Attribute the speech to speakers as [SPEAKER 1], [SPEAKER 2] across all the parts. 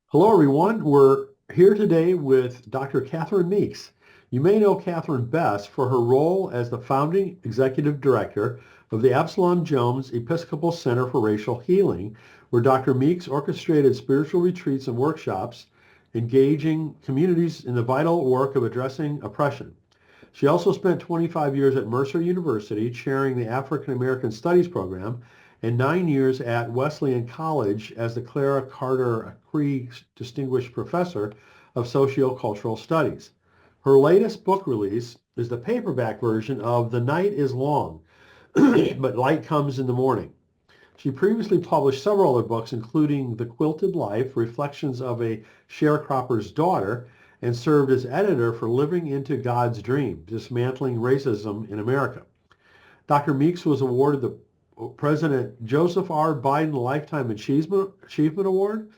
[SPEAKER 1] Hello, everyone. We're here today with Dr. Catherine Meeks. You may know Catherine best for her role as the founding executive director of the Absalom Jones Episcopal Center for Racial Healing, where Dr. Meeks orchestrated spiritual retreats and workshops, engaging communities in the vital work of addressing oppression. She also spent 25 years at Mercer University chairing the African American Studies program and 9 years at Wesleyan College as the Clara Carter Cree Distinguished Professor of Sociocultural Studies. Her latest book release is the paperback version of The Night is Long, but Light Comes in the Morning. She previously published several other books, including The Quilted Life, Reflections of a Sharecropper's Daughter, and served as editor for Living into God's Dream, Dismantling Racism in America. Dr. Meeks was awarded the President Joseph R. Biden Lifetime Achievement Award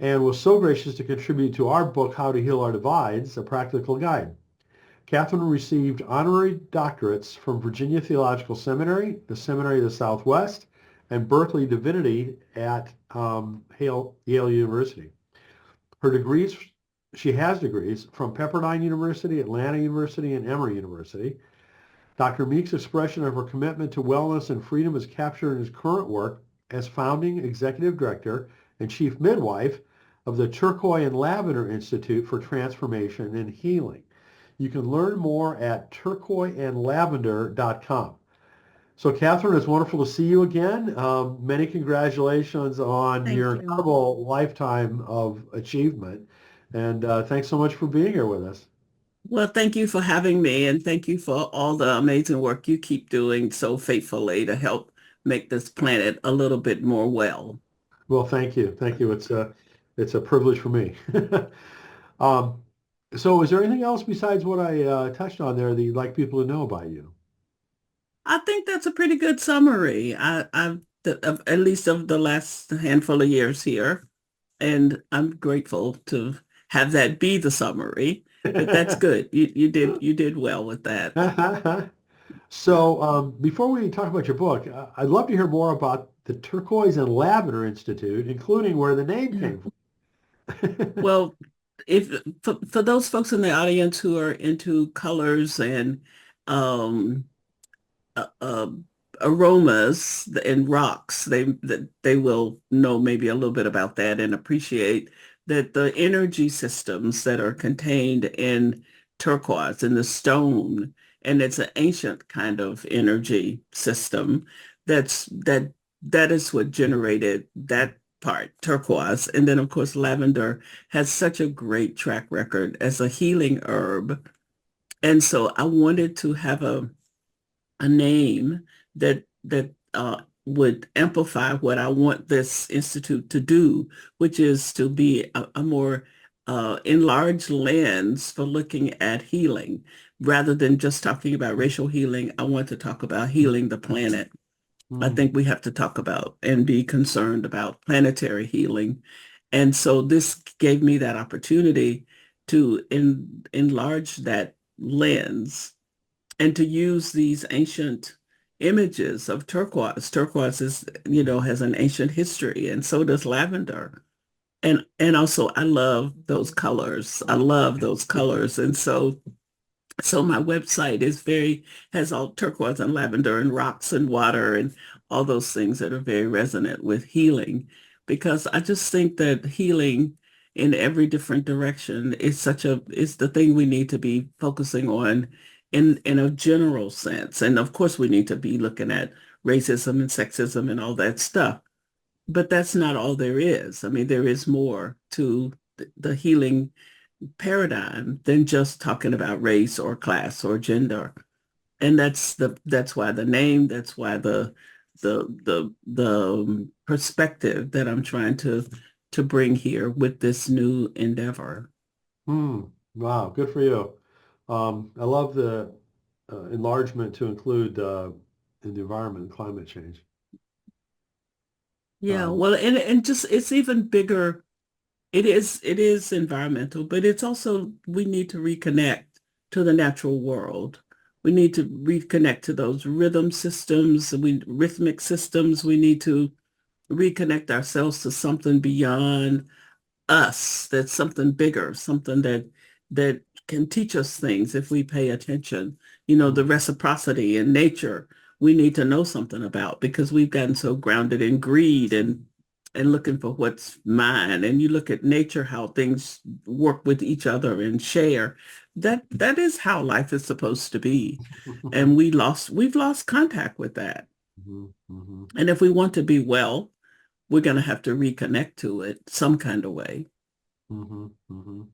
[SPEAKER 1] and was so gracious to contribute to our book, How to Heal Our Divides, a practical guide. Catherine received honorary doctorates from Virginia Theological Seminary, the Seminary of the Southwest, and Berkeley Divinity at Yale University. Her degrees, she has degrees from Pepperdine University, Atlanta University, and Emory University. Dr. Meeks' expression of her commitment to wellness and freedom is captured in his current work as founding executive director and chief midwife of the Turquoise and Lavender Institute for Transformation and Healing. You can learn more at turquoiseandlavender.com. So, Catherine, it's wonderful to see you again. Many congratulations on
[SPEAKER 2] Thank
[SPEAKER 1] your
[SPEAKER 2] you.
[SPEAKER 1] incredible lifetime of achievement. And thanks so much for being here with us.
[SPEAKER 2] Well, thank you for having me, and thank you for all the amazing work you keep doing so faithfully to help make this planet a little bit more well.
[SPEAKER 1] Well, thank you. Thank you. It's a privilege for me. Um, so is there anything else besides what I touched on there that you'd like people to know about you?
[SPEAKER 2] I think that's a pretty good summary. At least of the last handful of years here, and I'm grateful to have that be the summary. But that's good. You did well with that.
[SPEAKER 1] So before we talk about your book, I'd love to hear more about the Turquoise and Lavender Institute, including where the name came from.
[SPEAKER 2] Well, if for those folks in the audience who are into colors and um, uh, uh, aromas and rocks, they will know maybe a little bit about that and appreciate that the energy systems that are contained in turquoise in the stone, and it's an ancient kind of energy system that that is what generated that part, turquoise. And then of course lavender has such a great track record as a healing herb. And so I wanted to have a name that would amplify what I want this institute to do, which is to be a more enlarged lens for looking at healing. Rather than just talking about racial healing, I want to talk about healing the planet. I
[SPEAKER 1] Hmm.
[SPEAKER 2] think we have to talk about and be concerned about planetary healing. And so this gave me that opportunity to enlarge that lens and to use these ancient images of turquoise. Turquoise is, has an ancient history, and so does lavender. And also I love those colors. I love those colors. And so my website has all turquoise and lavender and rocks and water and all those things that are very resonant with healing, because I just think that healing in every different direction is the thing we need to be focusing on in a general sense. And of course we need to be looking at racism and sexism and all that stuff. But that's not all there is. I mean, there is more to the healing paradigm than just talking about race or class or gender. And that's why the name, that's why the perspective that I'm trying to bring here with this new endeavor.
[SPEAKER 1] Hmm. Wow. Good for you. I love the enlargement to include in the environment and climate change.
[SPEAKER 2] Yeah,
[SPEAKER 1] Um,
[SPEAKER 2] well, and just it's even bigger. It is environmental, but it's also we need to reconnect to the natural world. We need to reconnect to those rhythmic systems. We need to reconnect ourselves to something beyond us, that's something bigger, something that can teach us things if we pay attention. You know, the reciprocity in nature, we need to know something about because we've gotten so grounded in greed and looking for what's mine. And you look at nature, how things work with each other and share. That is how life is supposed to be. And we've lost contact with that.
[SPEAKER 1] Mhm, mhm,
[SPEAKER 2] And if we want to be well, we're going to have to reconnect to it some kind of way.
[SPEAKER 1] mhm, mhm.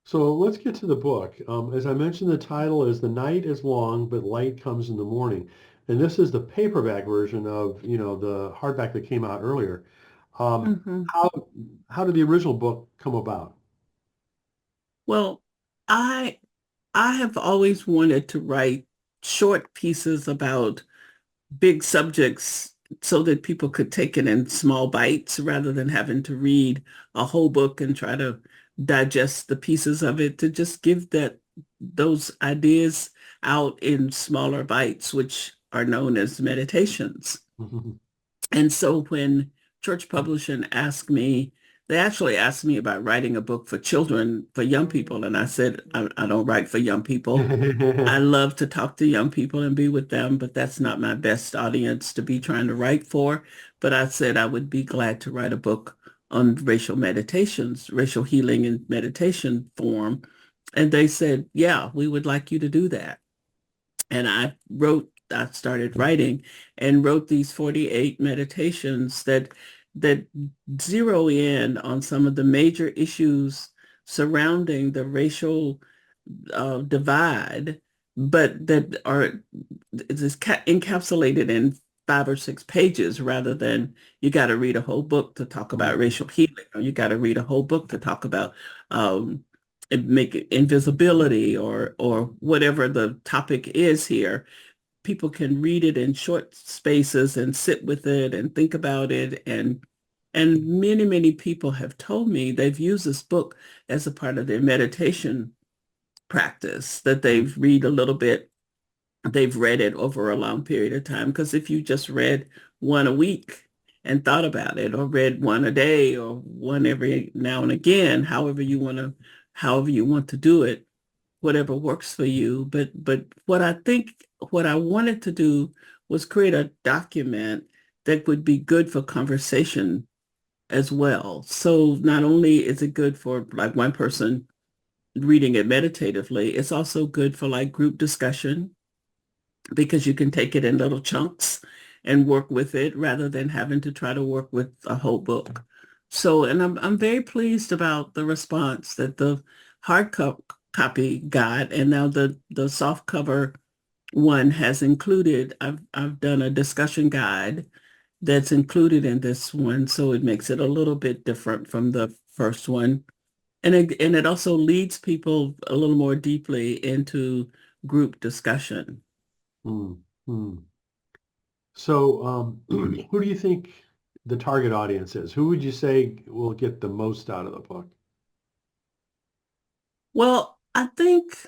[SPEAKER 1] So let's get to the book. As I mentioned, the title is "The Night is Long, but Light Comes in the Morning," and this is the paperback version of the hardback that came out earlier. Um,
[SPEAKER 2] Mhm.
[SPEAKER 1] how how did the original book come about?
[SPEAKER 2] Well, I I have always wanted to write short pieces about big subjects so that people could take it in small bites rather than having to read a whole book and try to digest the pieces of it, to just give those ideas out in smaller bites, which are known as meditations. And so when Church Publishing asked me, they actually asked me about writing a book for children, for young people. And I said, I don't write for young people. I love to talk to young people and be with them, but that's not my best audience to be trying to write for. But I said I would be glad to write a book on racial meditations, racial healing and meditation form. And they said, yeah, we would like you to do that. And I started writing and wrote these 48 meditations that zero in on some of the major issues surrounding the racial divide, but that are encapsulated in 5 or 6 pages rather than you got to read a whole book to talk about
[SPEAKER 1] Mhm,
[SPEAKER 2] racial healing, or you got to read a whole book to talk about um, make it invisibility or whatever the topic is here. People can read it in short spaces and sit with it and think about it. And many people have told me they've used this book as a part of their meditation practice, that
[SPEAKER 1] mhm,
[SPEAKER 2] they've read a little bit, they've read it over a long period of time. Because if you just read one a week and thought about it, or read one a day, or one every now and again, however you want to do it, whatever works for you. But what I wanted to do was create a document that would be good for conversation as well. So not only is it good for like one person reading it meditatively, it's also good for like group discussion because you can take it in little chunks and work with it rather than having to try to work with a whole book. So, and I'm very pleased about the response that the copy got, and now the soft cover one has included. I've done a discussion guide that's included in this one, so it makes it a little bit different from the first one. And it also leads people a little more deeply into group discussion.
[SPEAKER 1] mm, mm. So, who do you think the target audience is? Who would you say will get the most out of the book?
[SPEAKER 2] Well, I think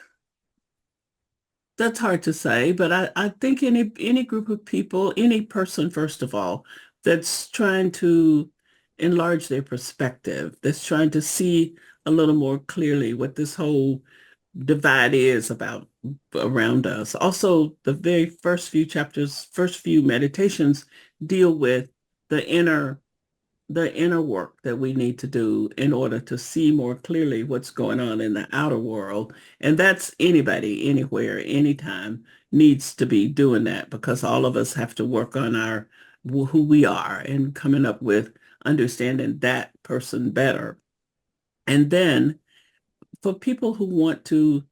[SPEAKER 2] that's hard to say, but I think any group of people, any person, first of all, that's trying to enlarge their perspective, that's trying to see a little more clearly what this whole divide is about around us. Also, the very first few chapters, first few meditations deal with the inner work that we need to do in order to see more clearly what's going on in the outer world. And that's anybody, anywhere, anytime needs to be doing that, because all of us have to work on our who we are and coming up with understanding that person better. And then for people who want to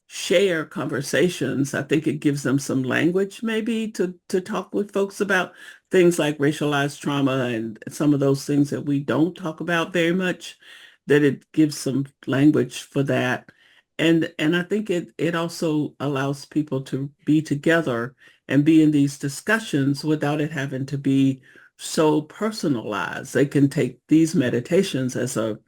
[SPEAKER 2] share conversations, I think it gives them some language maybe to talk with folks about things like racialized trauma and some of those things that we don't talk about very much, that it gives some language for that. And I think it also allows people to be together and be in these discussions without it having to be so personalized. They can take these meditations as a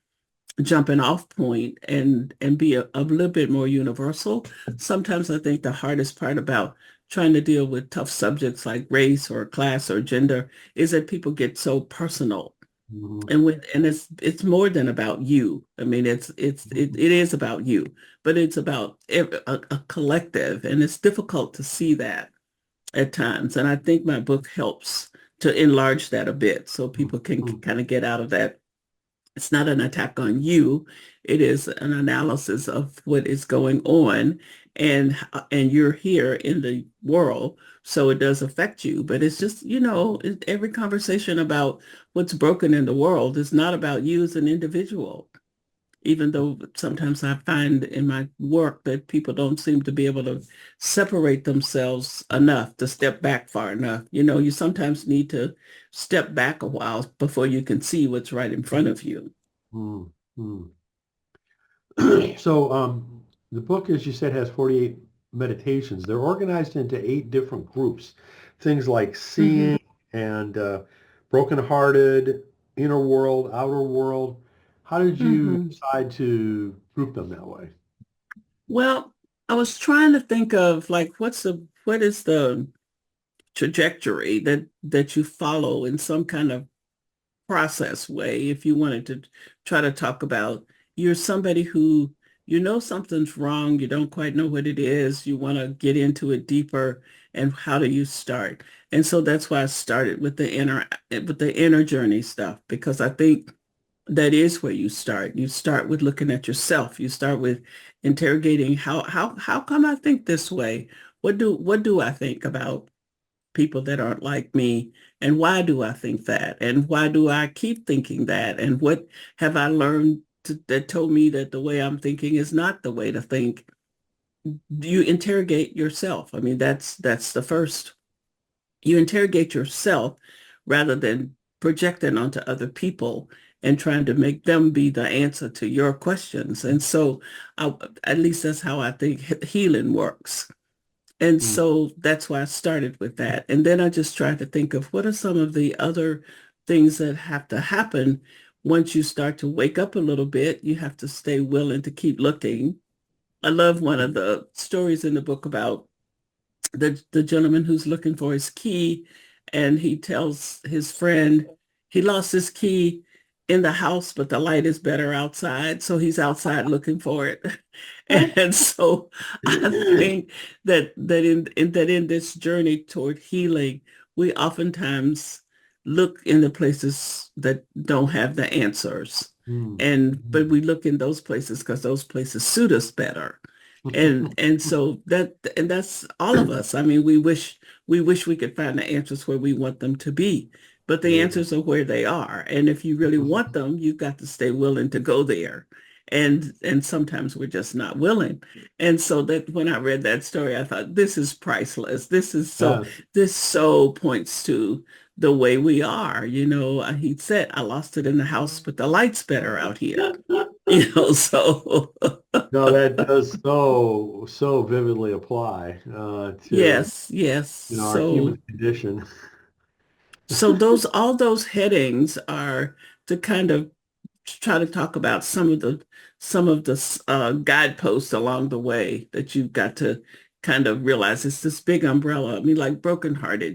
[SPEAKER 2] jumping off point and be a little bit more universal. Sometimes I think the hardest part about trying to deal with tough subjects like race or class or gender is that people get so personal
[SPEAKER 1] Mhm.
[SPEAKER 2] and it's more than about you. I mean, it is about you, but it's about a collective, and it's difficult to see that at times. And I think my book helps to enlarge that a bit so people can
[SPEAKER 1] Mhm.
[SPEAKER 2] kind of get out of that. It's not an attack on you. It is an analysis of what is going on, and you're here in the world, so it does affect you. But it's just, every conversation about what's broken in the world is not about you as an individual, even though sometimes I find in my work that people don't seem to be able to separate themselves enough to step back far enough. You sometimes need to step back a while before you can see what's right in front of you.
[SPEAKER 1] Mhm. Mhm. So, the book, as you said, has 48 meditations. They're organized into 8 different groups. Things like
[SPEAKER 2] Hmm.
[SPEAKER 1] seeing and brokenhearted, inner world, outer world. How did you
[SPEAKER 2] Hmm.
[SPEAKER 1] decide to group them that way?
[SPEAKER 2] Well, I was trying to think of like what is the trajectory that you follow in some kind of process way. If you wanted to try to talk about, you're somebody who, something's wrong, you don't quite know what it is, you want to get into it deeper, and how do you start? And so that's why I started with the inner journey stuff, because I think that is where you start. You start with looking at yourself. You start with interrogating how come I think this way? What do I think about people that aren't like me? And why do I think that? And why do I keep thinking that? And what have I learned that told me that the way I'm thinking is not the way to think? You interrogate yourself. I mean, that's the first. You interrogate yourself rather than projecting onto other people and trying to make them be the answer to your questions. And so at least that's how I think healing works. And
[SPEAKER 1] Mm,
[SPEAKER 2] so that's why I started with that. And then I just tried to think of what are some of the other things that have to happen once you start to wake up a little bit. You have to stay willing to keep looking. I love one of the stories in the book about the gentleman who's looking for his key, and he tells his friend he lost his key in the house, but the light is better outside, so he's outside looking for it. And so I think that in this journey toward healing, we oftentimes look in the places that don't have the answers,
[SPEAKER 1] mm,
[SPEAKER 2] but
[SPEAKER 1] mm.
[SPEAKER 2] we look in those places because those places suit us better. And so that's all of us. I mean, we wish we could find the answers where we want them to be, but the
[SPEAKER 1] Yeah.
[SPEAKER 2] answers are where they are. And if you really want them, you've got to stay willing to go there. And sometimes we're just not willing. And so that when I read that story, I thought, this is priceless.
[SPEAKER 1] Yes.
[SPEAKER 2] This so points to the way we are. He said, I lost it in the house, but the light's better out here. So
[SPEAKER 1] No, that does so vividly apply to
[SPEAKER 2] yes, yes.
[SPEAKER 1] our human
[SPEAKER 2] So
[SPEAKER 1] condition.
[SPEAKER 2] all those headings are to kind of try to talk about some of the guideposts along the way that you've got to kind of realize it's this big umbrella. I mean, like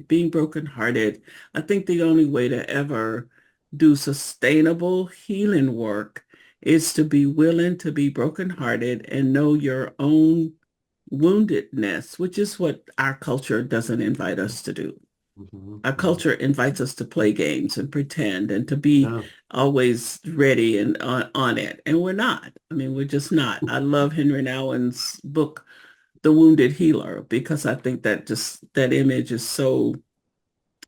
[SPEAKER 2] being brokenhearted. I think the only way to ever do sustainable healing work is to be willing to be brokenhearted and know your own woundedness, which is what our culture doesn't invite us to do.
[SPEAKER 1] Mhm,
[SPEAKER 2] Our
[SPEAKER 1] mhm.
[SPEAKER 2] culture invites us to play games and pretend and to be
[SPEAKER 1] Yeah.
[SPEAKER 2] always ready and on it. And we're not. I mean, we're just not. I love Henry Nouwen's book, The Wounded Healer, because I think that image is so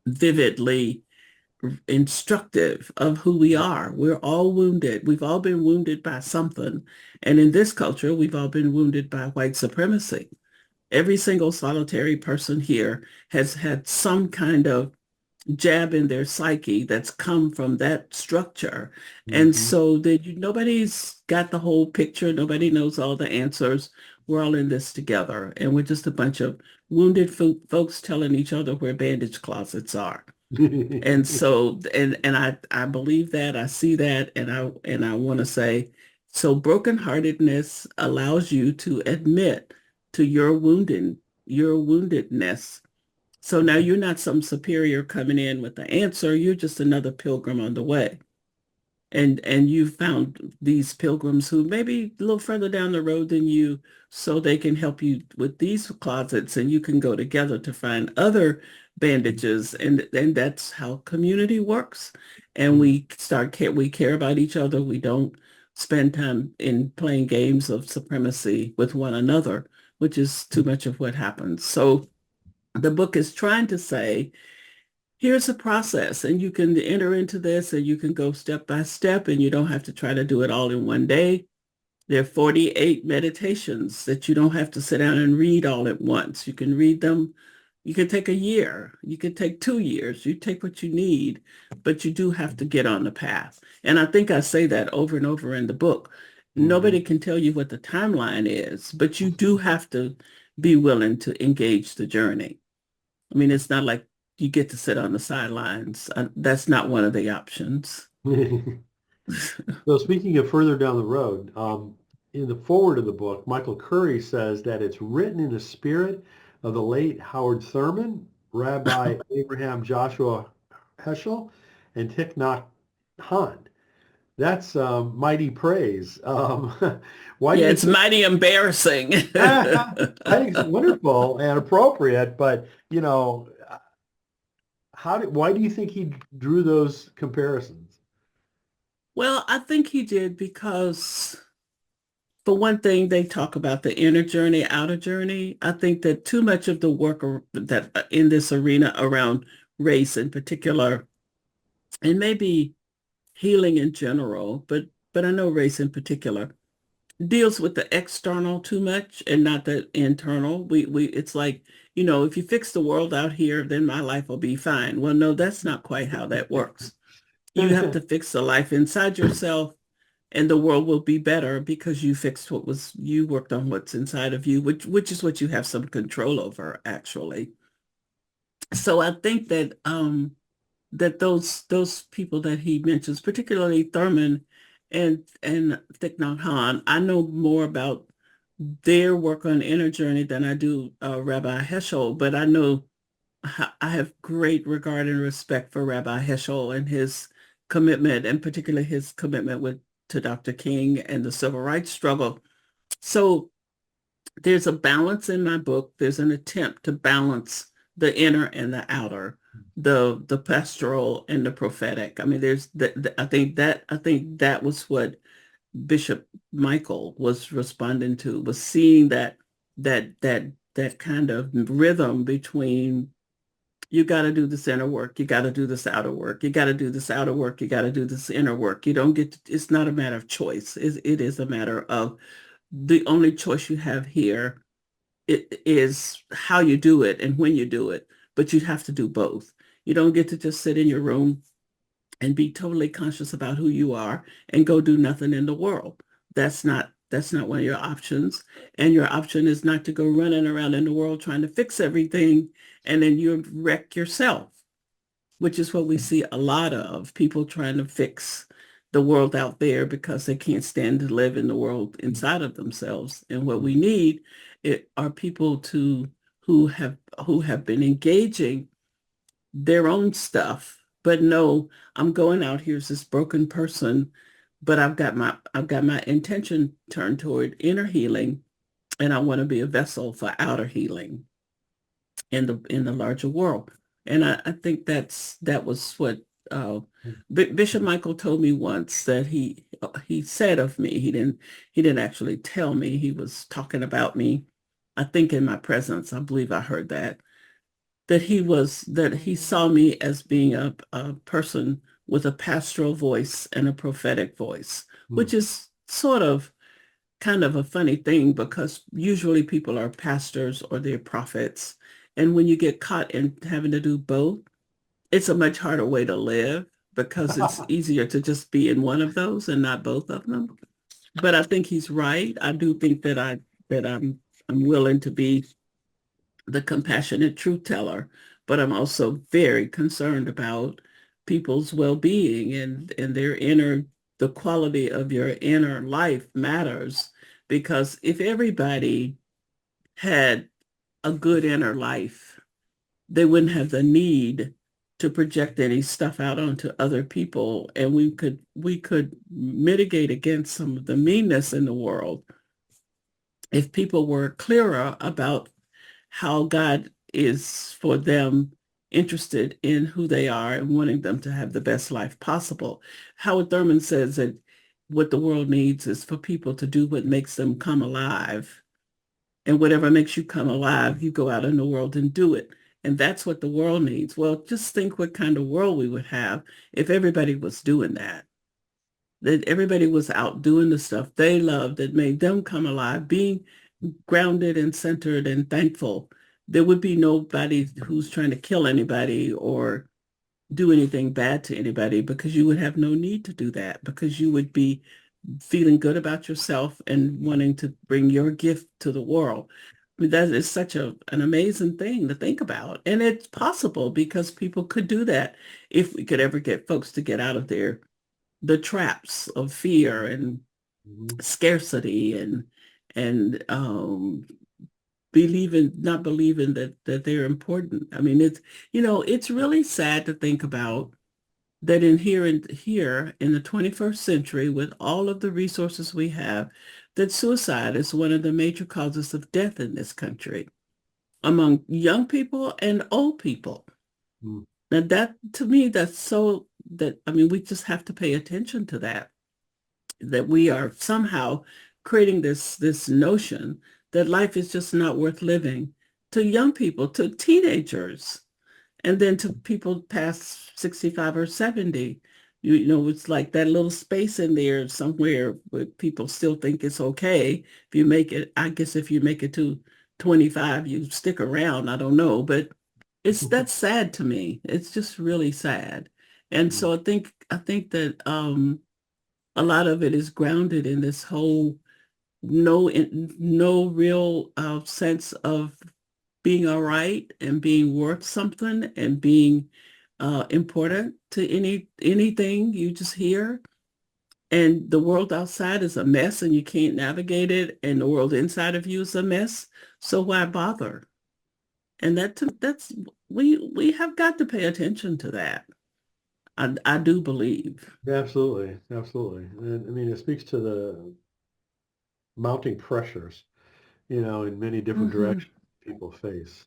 [SPEAKER 2] vividly instructive of who we are. We're all wounded. We've all been wounded by something. And in this culture, we've all been wounded by white supremacy. Every single solitary person here has had some kind of jab in their psyche that's come from that structure. And
[SPEAKER 1] Mhm.
[SPEAKER 2] so that nobody's got the whole picture. Nobody knows all the answers. We're all in this together. And we're just a bunch of wounded folks telling each other where bandage closets are. And so, and I believe that, I see that, and I want to say, so brokenheartedness allows you to admit to your woundedness. So now you're not some superior coming in with the answer. You're just another pilgrim on the way. and you found these pilgrims who maybe a little further down the road than you, so they can help you with these closets, and you can go together to find other bandages, and that's how community works. And
[SPEAKER 1] Mhm.
[SPEAKER 2] we care about each other. We don't spend time in playing games of supremacy with one another, which is too much of what happens. So the book is trying to say, here's a process, and you can enter into this, and you can go step by step, and you don't have to try to do it all in one day. There are 48 meditations that you don't have to sit down and read all at once. You can read them. You can take a year. You can take 2 years. You take what you need, but you do have to get on the path. And I think I say that over and over in the book.
[SPEAKER 1] Mhm.
[SPEAKER 2] Nobody can tell you what the timeline is, but you do have to be willing to engage the journey. I mean, it's not like you get to sit on the sidelines. That's not one of the options.
[SPEAKER 1] So speaking of further down the road, in the forward of the book, Michael Curry says that it's written in the spirit of the late Howard Thurman, Rabbi Abraham Joshua Heschel, and Thich Nhat Hanh. That's mighty praise. Why do
[SPEAKER 2] Yeah,
[SPEAKER 1] you
[SPEAKER 2] it's
[SPEAKER 1] think?
[SPEAKER 2] mighty embarrassing.
[SPEAKER 1] I think it's wonderful and appropriate, but why do you think he drew those comparisons?
[SPEAKER 2] Well, I think he did because, for one thing, they talk about the inner journey, outer journey. I think that too much of the work that in this arena around race in particular, and maybe healing in general, but I know race in particular, deals with the external too much and not the internal. We it's like, if you fix the world out here, then my life will be fine. Well, no, that's not quite how that works. You have to fix the life inside yourself, and the world will be better because you worked on what's inside of you, which is what you have some control over, actually. So I think that those people that he mentions, particularly Thurman and Thich Nhat Hanh, I know more about their work on inner journey than I do Rabbi Heschel, but I have great regard and respect for Rabbi Heschel and his commitment, and particularly his commitment to Dr. King and the civil rights struggle. So there's a balance in my book. There's an attempt to balance the inner and the outer, the pastoral and the prophetic. I mean, I think that was what Bishop Michael was responding to, was seeing that kind of rhythm between, you got to do this inner work, you got to do this outer work, you got to do this outer work, you got to do this inner work. You don't get to, it's not a matter of choice. It is a matter of, the only choice you have here, it is how you do it and when you do it, but you have to do both. You don't get to just sit in your room and be totally conscious about who you are and go do nothing in the world. That's not one of your options. And your option is not to go running around in the world trying to fix everything, and then you wreck yourself, which is what we see a lot of, people trying to fix the world out there because they can't stand to live in the world inside of themselves. And what we need are people who have who have been engaging their own stuff, but no, I'm going out here as this broken person, but I've got my intention turned toward inner healing, and I want to be a vessel for outer healing in the larger world. And I think that was what uh, Bishop Michael told me once, that he said of me. He didn't actually tell me. He was talking about me. I think in my presence, I believe I heard that he saw me as being a person with a pastoral voice and a prophetic voice,
[SPEAKER 1] Hmm.
[SPEAKER 2] which is sort of kind of a funny thing, because usually people are pastors or they're prophets. And when you get caught in having to do both, it's a much harder way to live, because it's easier to just be in one of those and not both of them. But I think he's right. I do think that I'm willing to be the compassionate truth teller, but I'm also very concerned about people's well-being, and the quality of your inner life matters, because if everybody had a good inner life, they wouldn't have the need to project any stuff out onto other people, and we could mitigate against some of the meanness in the world if people were clearer about how God is for them, interested in who they are and wanting them to have the best life possible. Howard Thurman says that what the world needs is for people to do what makes them come alive. And whatever makes you come alive, you go out in the world and do it. And that's what the world needs. Well, just think what kind of world we would have if everybody was doing that. That everybody was out doing the stuff they loved that made them come alive, being grounded and centered and thankful. There would be nobody who's trying to kill anybody or do anything bad to anybody, because you would have no need to do that, because you would be feeling good about yourself and wanting to bring your gift to the world. I mean, that is such an amazing thing to think about. And it's possible because people could do that if we could ever get folks to get out of the traps of fear and
[SPEAKER 1] Mhm.
[SPEAKER 2] scarcity and not believing that they're important. I mean, it's really sad to think about that here in the 21st century, with all of the resources we have, that suicide is one of the major causes of death in this country among young people and old people.
[SPEAKER 1] Mm.
[SPEAKER 2] And that, to me, that's so that, I mean, we just have to pay attention to that we are somehow creating this notion that life is just not worth living to young people, to teenagers, and then to people past 65 or 70. It's like that little space in there somewhere where people still think it's okay. If you make it, I guess if you make it to 25, you stick around. I don't know, but that's sad to me. It's just really sad. And
[SPEAKER 1] Mm.
[SPEAKER 2] so I think that a lot of it is grounded in this whole no real sense of being all right and being worth something and being important to anything you just hear. And the world outside is a mess and you can't navigate it, and the world inside of you is a mess. So why bother? And that's we have got to pay attention to that. I do believe.
[SPEAKER 1] Yeah, absolutely, absolutely. And I mean, it speaks to the mounting pressures, in many different
[SPEAKER 2] Hmm.
[SPEAKER 1] directions people face.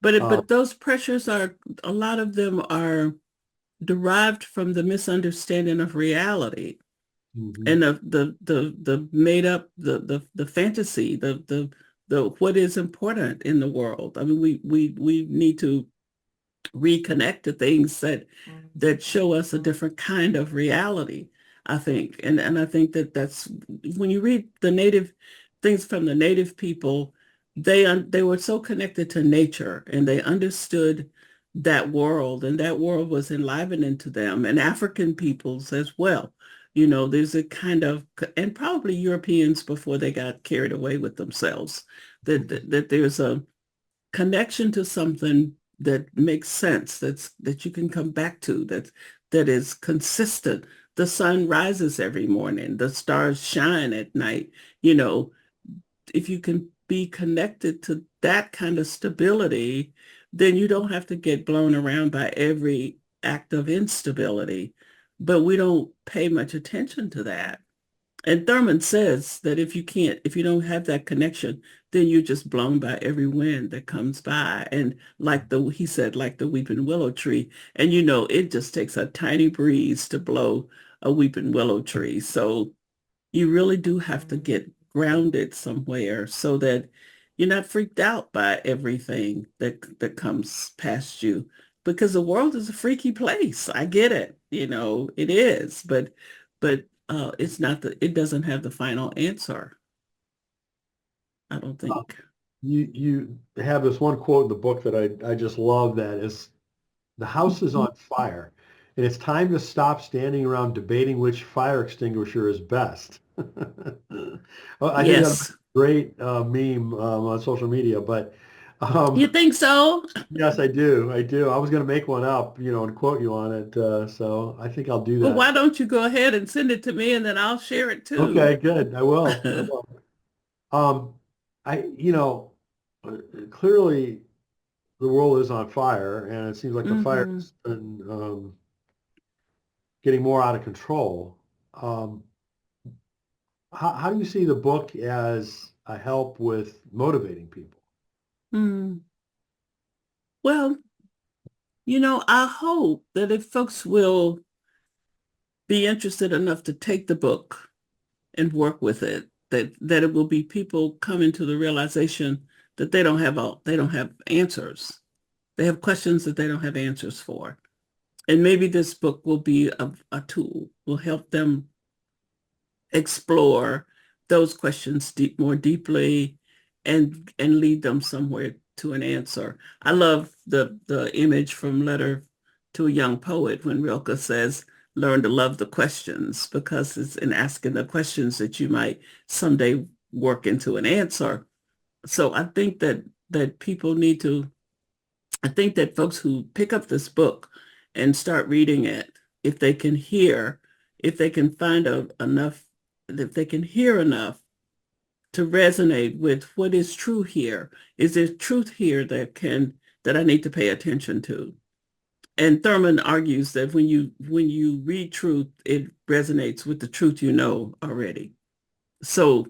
[SPEAKER 2] But those pressures are, a lot of them are derived from the misunderstanding of reality
[SPEAKER 1] Mhm.
[SPEAKER 2] and the made up the fantasy, the what is important in the world. I mean, we need to reconnect to things that show us a different kind of reality, I think. And I think that's when you read the native things from the native people, they were so connected to nature and they understood that world, and that world was enlivening to them, and African peoples as well. There's a kind of, and probably Europeans before they got carried away with themselves, that there's a connection to something that makes sense, that you can come back to, that is consistent. The sun rises every morning, the stars shine at night. You know, if you can be connected to that kind of stability, then you don't have to get blown around by every act of instability. But we don't pay much attention to that. And Thurman says that if you don't have that connection, then you're just blown by every wind that comes by. And he said, like the weeping willow tree. And it just takes a tiny breeze to blow a weeping willow tree. So you really do have to get grounded somewhere so that you're not freaked out by everything that comes past you. Because the world is a freaky place. I get it. It is, but it's not it doesn't have the final answer, I don't
[SPEAKER 1] Uh,
[SPEAKER 2] think.
[SPEAKER 1] you have this one quote in the book that I just love, that is, the house is on fire, and it's time to stop standing around debating which fire extinguisher is best. Well, I think that's a
[SPEAKER 2] Yes.
[SPEAKER 1] great meme on social media, but
[SPEAKER 2] You
[SPEAKER 1] um,
[SPEAKER 2] think so?
[SPEAKER 1] yes, I do. I do. I was going to make one up, and quote you on it. So I think I'll do
[SPEAKER 2] Well,
[SPEAKER 1] that.
[SPEAKER 2] why don't you go ahead and send it to me and then I'll share it too.
[SPEAKER 1] Okay, good. I will. I will. Um, I, clearly. the world is on fire, and it seems like the fire
[SPEAKER 2] Mm-hmm.
[SPEAKER 1] has been getting more out of control. Um, how do you see the book as a help with motivating people?
[SPEAKER 2] Mm. Well, I hope that if folks will be interested enough to take the book and work with it, that it will be people coming to the realization that they don't have answers. They have questions that they don't have answers for. And maybe this book will be a tool, will help them explore those questions more deeply and lead them somewhere to an answer. I love the image from Letter to a Young Poet when Rilke says, learn to love the questions, because it's in asking the questions that you might someday work into an answer. So I think that people need to I think that folks who pick up this book and start reading it, if they can hear, if they can find enough, if they can hear enough to resonate with what is true here, is there truth here that I need to pay attention to? And Thurman argues that when you read truth, it resonates with the truth you know already. So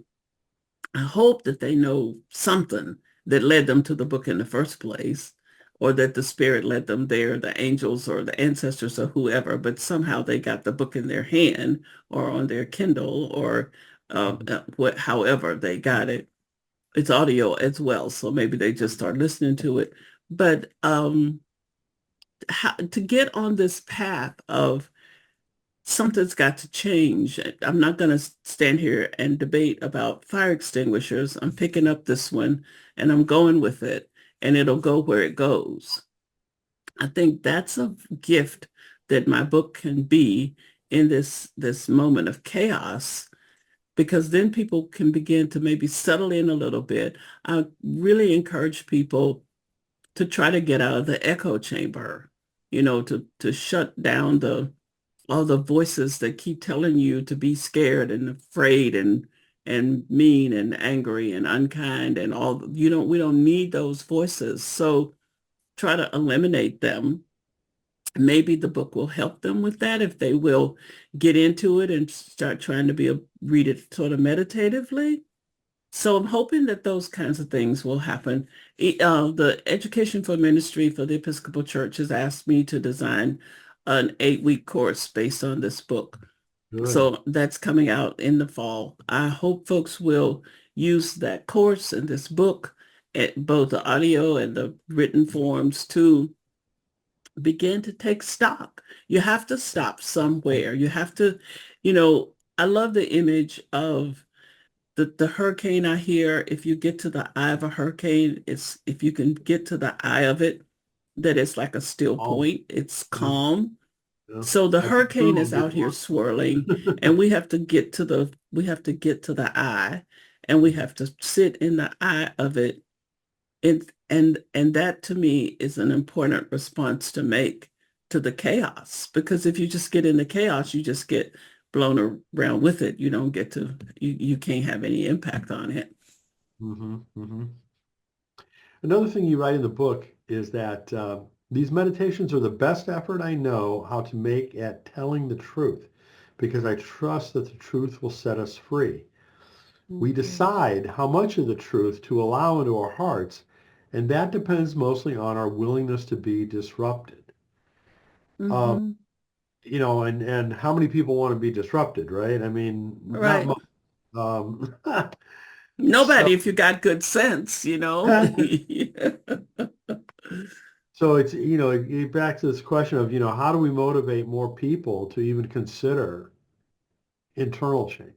[SPEAKER 2] I hope that they know something that led them to the book in the first place, or that the spirit led them there, the angels or the ancestors or whoever, but somehow they got the book in their hand or on their Kindle or
[SPEAKER 1] Mhm.
[SPEAKER 2] however they got it. It's audio as well, so maybe they just start listening to it. But to get on this path of something's got to change. I'm not going to stand here and debate about fire extinguishers. I'm picking up this one and I'm going with it, and it'll go where it goes. I think that's a gift that my book can be in this moment of chaos, because then people can begin to maybe settle in a little bit. I really encourage people to try to get out of the echo chamber, to shut down the all the voices that keep telling you to be scared and afraid and mean and angry and unkind and all. We don't need those voices. So try to eliminate them. Maybe the book will help them with that if they will get into it and start trying to read it sort of meditatively. So I'm hoping that those kinds of things will happen. The Education for Ministry for the Episcopal Church has asked me to design an 8-week course based on this book.
[SPEAKER 1] Good.
[SPEAKER 2] So that's coming out in the fall. I hope folks will use that course and this book, at both the audio and the written forms, to begin to take stock. You have to stop somewhere. You have to, I love the image of the hurricane. I hear, if you get to the eye of a hurricane, it's if you can get to the eye of it, that it's like a still point. It's
[SPEAKER 1] Yeah,
[SPEAKER 2] calm.
[SPEAKER 1] yeah.
[SPEAKER 2] So the
[SPEAKER 1] I've been
[SPEAKER 2] hurricane
[SPEAKER 1] through them
[SPEAKER 2] is out here
[SPEAKER 1] before.
[SPEAKER 2] swirling, and we have to get to the eye, and we have to sit in the eye of it. And that to me is an important response to make to the chaos, because if you just get in the chaos, you just get blown around with it. You don't get to you can't have any impact on it.
[SPEAKER 1] Hmm. Hmm. Another thing you write in the book is that these meditations are the best effort I know how to make at telling the truth, because I trust that the truth will set us free. We
[SPEAKER 2] Mhm.
[SPEAKER 1] decide how much of the truth to allow into our hearts, and that depends mostly on our willingness to be disrupted. Um,
[SPEAKER 2] Mhm.
[SPEAKER 1] and how many people want to be disrupted, right? I mean, not
[SPEAKER 2] Right.
[SPEAKER 1] much. Um, so,
[SPEAKER 2] Nobody, if you got good sense.
[SPEAKER 1] so it's, back to this question of, how do we motivate more people to even consider internal change?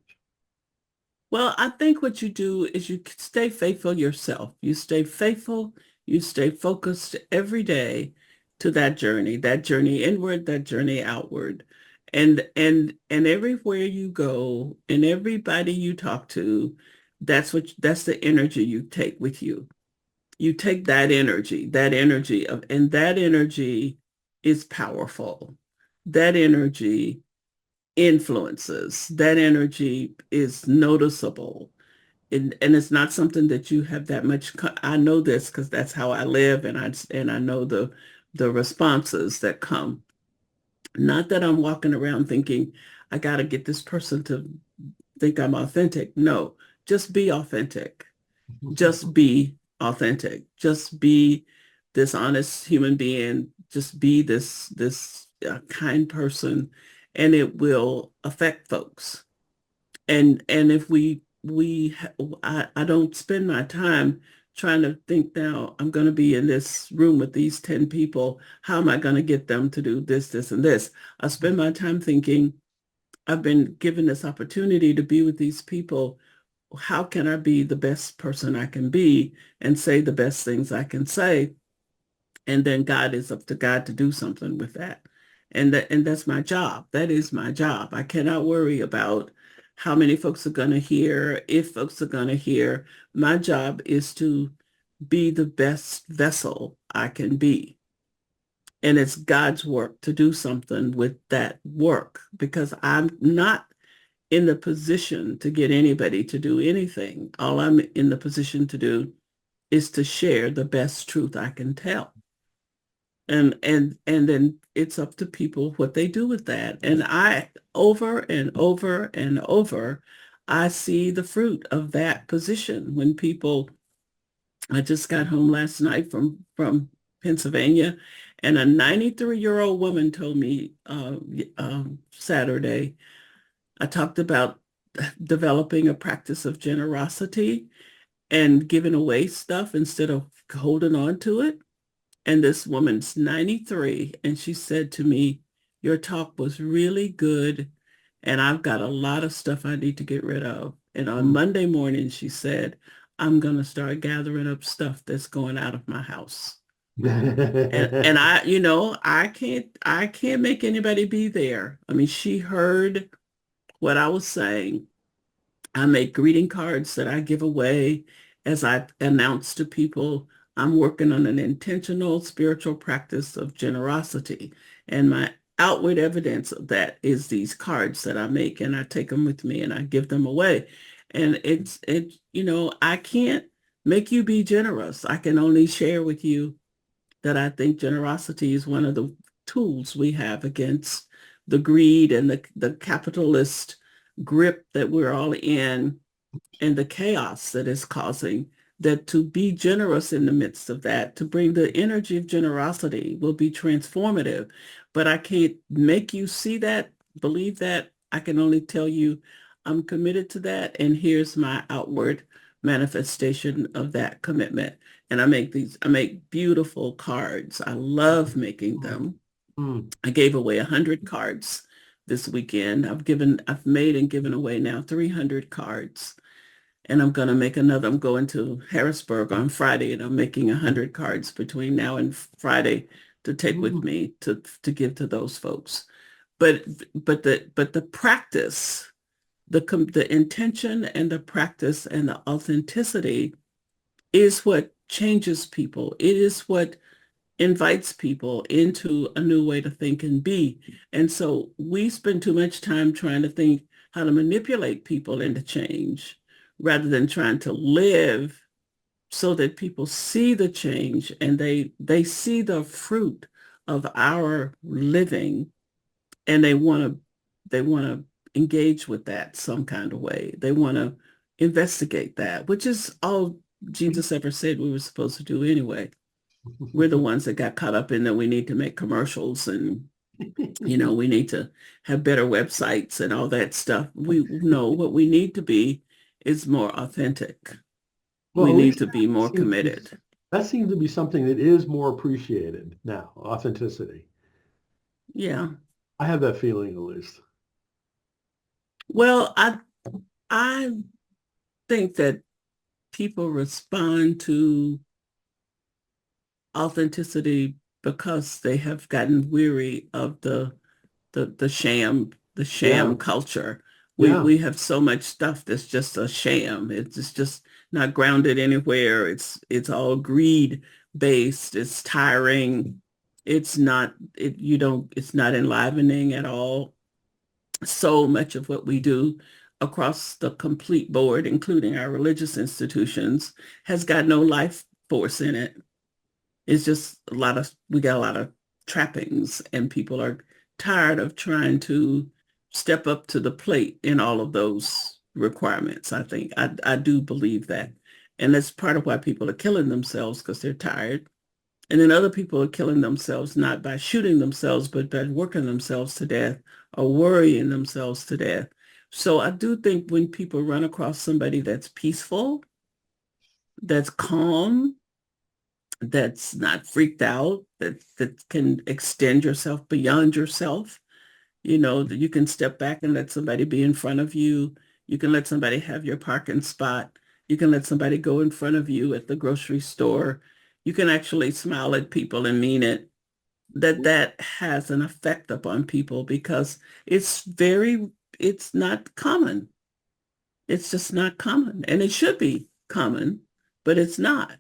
[SPEAKER 2] Well, I think what you do is you stay faithful yourself. You stay faithful, you stay focused every day to that journey inward, that journey outward. And everywhere you go and everybody you talk to, that's the energy you take with you. You take that energy is powerful. That energy influences. That energy is noticeable. and it's not something that you have that much. I know this because that's how I live, and I know the responses that come. Not that I'm walking around thinking I got to get this person to think I'm authentic. No, just be authentic. Just be authentic. Just be this honest human being. Just be this kind person, and it will affect folks. And if I don't spend my time trying to think now I'm going to be in this room with these 10 people. How am I going to get them to do this, this, and this? I spend my time thinking I've been given this opportunity to be with these people. How can I be the best person I can be and say the best things I can say? And then God is up to God to do something with that. And that's my job. That is my job. I cannot worry about how many folks are going to hear, if folks are going to hear. My job is to be the best vessel I can be. And it's God's work to do something with that work because I'm not in the position to get anybody to do anything. All I'm in the position to do is to share the best truth I can tell. And then it's up to people what they do with that. And I over and over and over, I see the fruit of that position when people. I just got home last night from Pennsylvania, and a 93-year-old woman told me Saturday. I talked about developing a practice of generosity and giving away stuff instead of holding on to it. And this woman's 93, and she said to me, your talk was really good, and I've got a lot of stuff I need to get rid of. And on Monday morning, she said, I'm going to start gathering up stuff that's going out of my house. And I, I can't make anybody be there. I mean, she heard what I was saying. I make greeting cards that I give away as I announce to people I'm working on an intentional spiritual practice of generosity. And my outward evidence of that is these cards that I make, and I take them with me and I give them away. And I can't make you be generous. I can only share with you that I think generosity is one of the tools we have against the greed and the capitalist grip that we're all in and the chaos that is causing, that to be generous in the midst of that, to bring the energy of generosity will be transformative. But I can't make you see that, believe that. I can only tell you I'm committed to that. And here's my outward manifestation of that commitment. And I make beautiful cards. I love making them. I gave away 100 cards this weekend. I've made and given away now 300 cards. And I'm going to make another. I'm going to Harrisburg on Friday, and I'm making 100 cards between now and Friday to take with me to give to those folks. But the practice, the intention and the practice and the authenticity is what changes people. It is what invites people into a new way to think and be. And so we spend too much time trying to think how to manipulate people into change rather than trying to live so that people see the change and they see the fruit of our living, and they want to engage with that some kind of way. They want to investigate that, which is all Jesus ever said we were supposed to do anyway. We're the ones that got caught up in that we need to make commercials and, we need to have better websites and all that stuff. We know what we need to be is more authentic.
[SPEAKER 1] Well,
[SPEAKER 2] We
[SPEAKER 1] at
[SPEAKER 2] need
[SPEAKER 1] least
[SPEAKER 2] to be more committed.
[SPEAKER 1] that seems to be something that is more appreciated now, authenticity.
[SPEAKER 2] Yeah.
[SPEAKER 1] I have that feeling at least.
[SPEAKER 2] Well, I think that people respond to authenticity because they have gotten weary of the
[SPEAKER 1] Yeah,
[SPEAKER 2] sham culture. We
[SPEAKER 1] yeah.
[SPEAKER 2] we have so much stuff that's just a sham. It's just not grounded anywhere. It's all greed based. It's tiring. It's not enlivening at all. So much of what we do across the complete board, including our religious institutions, has got no life force in it. It's just we got a lot of trappings, and people are tired of trying to step up to the plate in all of those requirements. I think I do believe that. And that's part of why people are killing themselves, because they're tired. And then other people are killing themselves not by shooting themselves, but by working themselves to death or worrying themselves to death. So I do think when people run across somebody that's peaceful, that's calm, that's not freaked out, that can extend yourself beyond yourself, that you can step back and let somebody be in front of you. You can let somebody have your parking spot. You can let somebody go in front of you at the grocery store. You can actually smile at people and mean it. That has an effect upon people because it's not common. It's just not common. And it should be common, but it's not.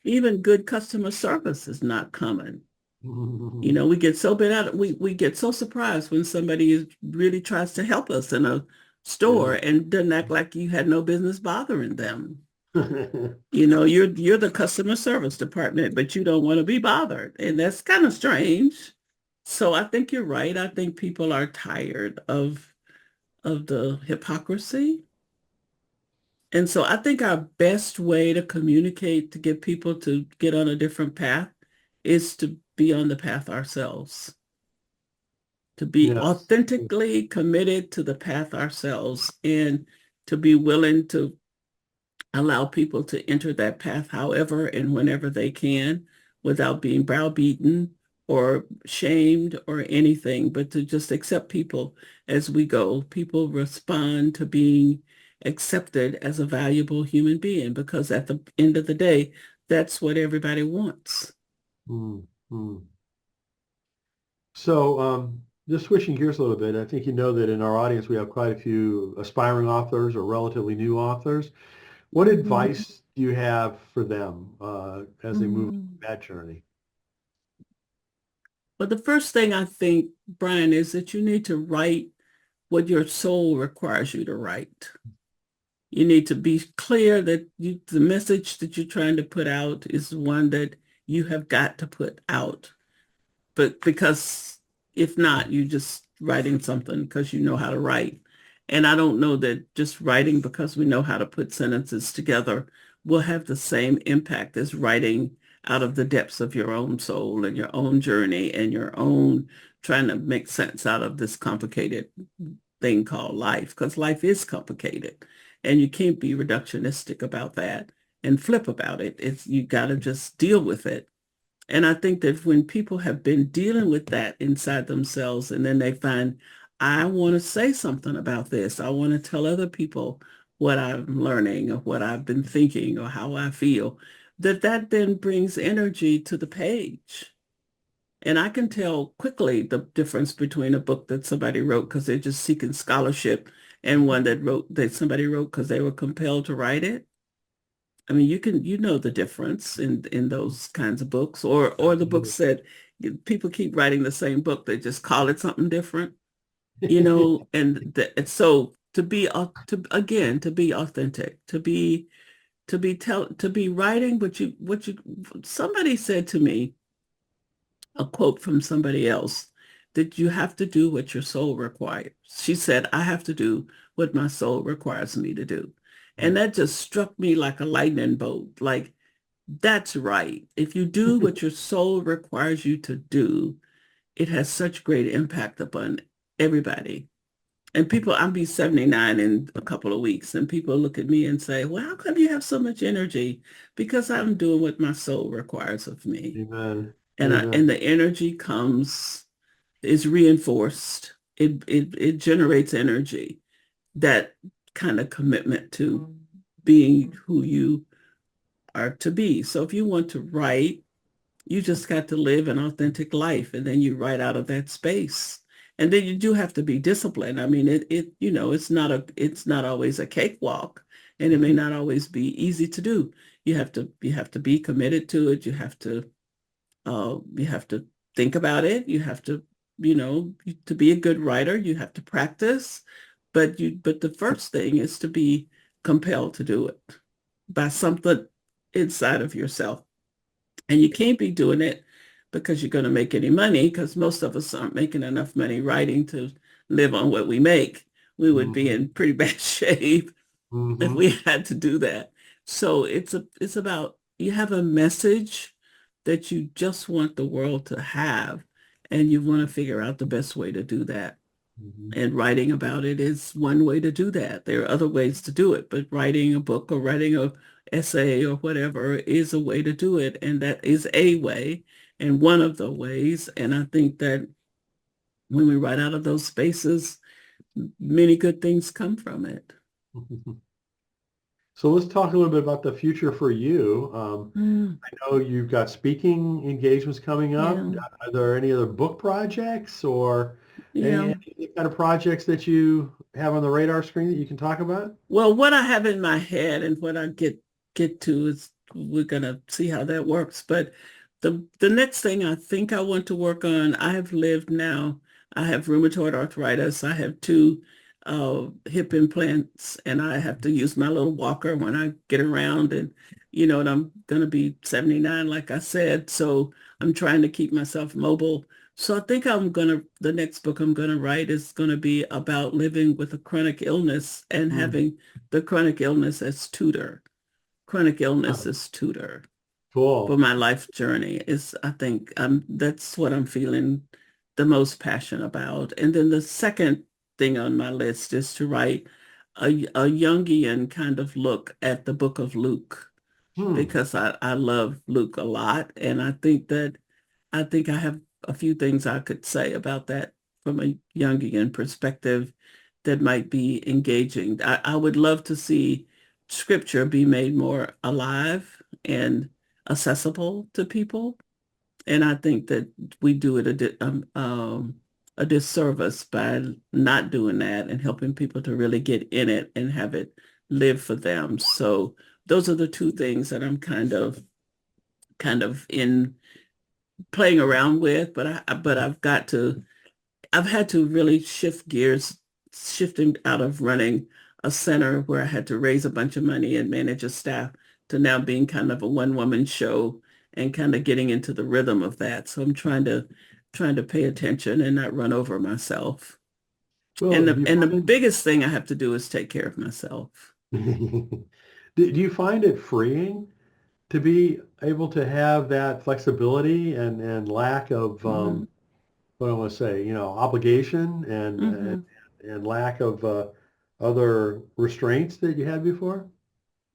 [SPEAKER 2] Even good customer service is not common. We get so bent out, we get so surprised when really tries to help us in a store
[SPEAKER 1] Yeah.
[SPEAKER 2] and doesn't act like you had no business bothering them. You're the customer service department, but you don't want to be bothered. And that's kind of strange. So I think you're right. I think people are tired of the hypocrisy. And so I think our best way to communicate to get people to get on a different path is to be on the path ourselves, to be
[SPEAKER 1] Yes.
[SPEAKER 2] authentically committed to the path ourselves, and to be willing to allow people to enter that path however and whenever they can without being browbeaten or shamed or anything, but to just accept people as we go. People respond to being accepted as a valuable human being because at the end of the day, that's what everybody wants.
[SPEAKER 1] Mm, mm. So, just switching gears a little bit, I think you know that in our audience we have quite a few aspiring authors or relatively new authors. What
[SPEAKER 2] Mhm.
[SPEAKER 1] advice do you have for them as they move
[SPEAKER 2] Mhm.
[SPEAKER 1] that journey?
[SPEAKER 2] But the first thing I think, Brian, is that you need to write what your soul requires you to write. You need to be clear that the message that you're trying to put out is one that you have got to put out. But because if not, you're just writing something because you know how to write. And I don't know that just writing because we know how to put sentences together will have the same impact as writing out of the depths of your own soul and your own journey and your own trying to make sense out of this complicated thing called life, because life is complicated and you can't be reductionistic about that and flip about it. You got to just deal with it. And I think that when people have been dealing with that inside themselves and then they find, I want to say something about this. I want to tell other people what I'm learning or what I've been thinking or how I feel, that then brings energy to the page. And I can tell quickly the difference between a book that somebody wrote because they're just seeking scholarship and one that somebody wrote because they were compelled to write it. I mean, you know the difference in those kinds of books, or the
[SPEAKER 1] Absolutely.
[SPEAKER 2] books that people keep writing the same book, they just call it something different, and so to be authentic, to be writing what you somebody said to me, a quote from somebody else, that you have to do what your soul requires. She said, I have to do what my soul requires me to do. And that just struck me like a lightning bolt. Like, that's right. If you do what your soul requires you to do, it has such great impact upon everybody. And people, I'll be 79 in a couple of weeks, and people look at me and say, well, how come you have so much energy? Because I'm doing what my soul requires of me.
[SPEAKER 1] Amen.
[SPEAKER 2] And
[SPEAKER 1] Amen.
[SPEAKER 2] the energy is reinforced. It generates energy, that kind of commitment to being who you are to be. So if you want to write, you just got to live an authentic life, and then you write out of that space. And then you do have to be disciplined. I mean, it's not always a cakewalk, and it may not always be easy to do. You have to be committed to it. You have to think about it. You have to, to be a good writer, you have to practice, but the first thing is to be compelled to do it by something inside of yourself. And you can't be doing it because you're going to make any money, because most of us aren't making enough money writing to live on what we make. We would be
[SPEAKER 1] Hmm.
[SPEAKER 2] in pretty bad shape if
[SPEAKER 1] Hmm.
[SPEAKER 2] we had to do that. So it's about, you have a message that you just want the world to have, and you want to figure out the best way to do that.
[SPEAKER 1] Hmm.
[SPEAKER 2] And writing about it is one way to do that. There are other ways to do it, but writing a book or writing a essay or whatever is a way to do it. And that is a way and one of the ways. And I think that when we write out of those spaces, many good things come from it.
[SPEAKER 1] So let's talk a little bit about the future for you.
[SPEAKER 2] Mm,
[SPEAKER 1] I know you've got speaking engagements coming up.
[SPEAKER 2] yeah.
[SPEAKER 1] Are there any other book projects or
[SPEAKER 2] Yeah.
[SPEAKER 1] any kind of projects that you have on the radar screen that you can talk about?
[SPEAKER 2] Well, what I have in my head and what I get to is, we're gonna see how that works. But the next thing I think I want to work on, I have lived now. I have rheumatoid arthritis. I have two hip implants, and I have to use my little walker when I get around. And I'm gonna be 79, like I said. So I'm trying to keep myself mobile. So I think the next book I'm gonna write is gonna be about living with a chronic illness and
[SPEAKER 1] Hmm.
[SPEAKER 2] having the chronic illness as tutor. Chronic illness
[SPEAKER 1] Oh,
[SPEAKER 2] as tutor for
[SPEAKER 1] cool.
[SPEAKER 2] my life journey is, I think, that's what I'm feeling the most passion about. And then the second thing on my list is to write a Jungian kind of look at the book of Luke,
[SPEAKER 1] Hmm.
[SPEAKER 2] because I love Luke a lot. And I think I have a few things I could say about that from a Jungian perspective that might be engaging. I would love to see scripture be made more alive and accessible to people. And I think that we do it a disservice by not doing that and helping people to really get in it and have it live for them. So those are the two things that I'm kind of in playing around with, but I've had to really shift gears, shifting out of running a center where I had to raise a bunch of money and manage a staff, to now being kind of a one-woman show and kind of getting into the rhythm of that. So I'm trying to pay attention and not run over myself.
[SPEAKER 1] Well,
[SPEAKER 2] And
[SPEAKER 1] do
[SPEAKER 2] the
[SPEAKER 1] you
[SPEAKER 2] and the
[SPEAKER 1] find
[SPEAKER 2] biggest thing I have to do is take care of myself.
[SPEAKER 1] do you find it freeing to be able to have that flexibility and lack of
[SPEAKER 2] Hmm.
[SPEAKER 1] what I want to say, obligation
[SPEAKER 2] Hmm.
[SPEAKER 1] and lack of other restraints that you had before?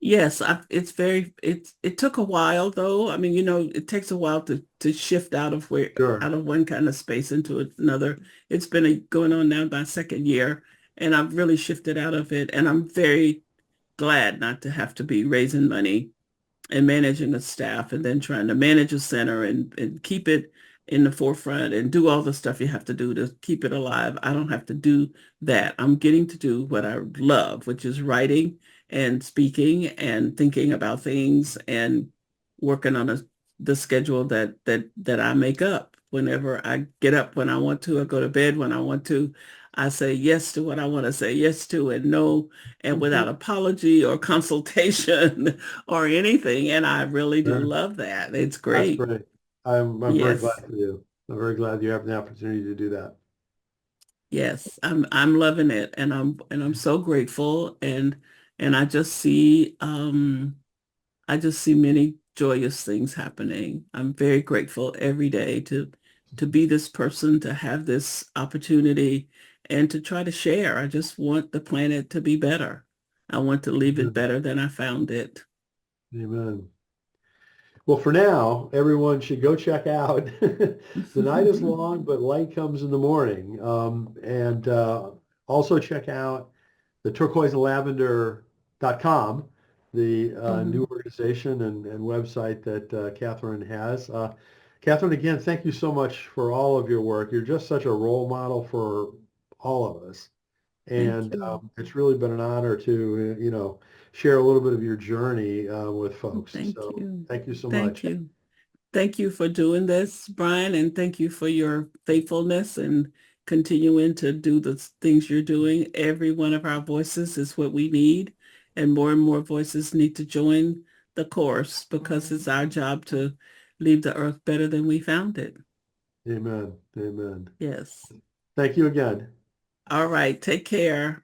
[SPEAKER 2] Yes, it took a while though. I mean, it takes a while to shift
[SPEAKER 1] Sure.
[SPEAKER 2] out of one kind of space into another. It's been going on now my second year, and I've really shifted out of it. And I'm very glad not to have to be raising money and managing a staff, and then trying to manage a center and keep it in the forefront and do all the stuff you have to do to keep it alive. I don't have to do that. I'm getting to do what I love, which is writing and speaking and thinking about things and working on the schedule that I make up. Whenever I get up when I want to, I go to bed when I want to. I say yes to what I want to say yes to, and no, and without apology or consultation or anything. And I really do
[SPEAKER 1] Sure.
[SPEAKER 2] love that. It's
[SPEAKER 1] That's
[SPEAKER 2] great.
[SPEAKER 1] great. I'm very
[SPEAKER 2] Yes.
[SPEAKER 1] glad for you. I'm very glad you have the opportunity to do that.
[SPEAKER 2] Yes. I'm loving it, and I'm so grateful, and I just see many joyous things happening. I'm very grateful every day to be this person, to have this opportunity, and to try to share. I just want the planet to be better. I want to leave it
[SPEAKER 1] Amen.
[SPEAKER 2] better than I found it.
[SPEAKER 1] Amen. Well, for now, everyone should go check out The Night is Long, but Light Comes in the Morning. And also check out the turquoiselavender.com, the new
[SPEAKER 2] Mhm.
[SPEAKER 1] organization and website that Catherine has. Catherine, again, thank you so much for all of your work. You're just such a role model for all of us.
[SPEAKER 2] Thank
[SPEAKER 1] And
[SPEAKER 2] you.
[SPEAKER 1] it's really been an honor to, share a little bit of your journey with folks.
[SPEAKER 2] Thank
[SPEAKER 1] So
[SPEAKER 2] you.
[SPEAKER 1] thank you so
[SPEAKER 2] Thank
[SPEAKER 1] much.
[SPEAKER 2] you. Thank you for doing this, Brian, and thank you for your faithfulness and continuing to do the things you're doing. Every one of our voices is what we need, and more voices need to join the chorus because it's our job to leave the earth better than we found it.
[SPEAKER 1] Amen. Amen.
[SPEAKER 2] Yes.
[SPEAKER 1] Thank you again.
[SPEAKER 2] All right. Take care.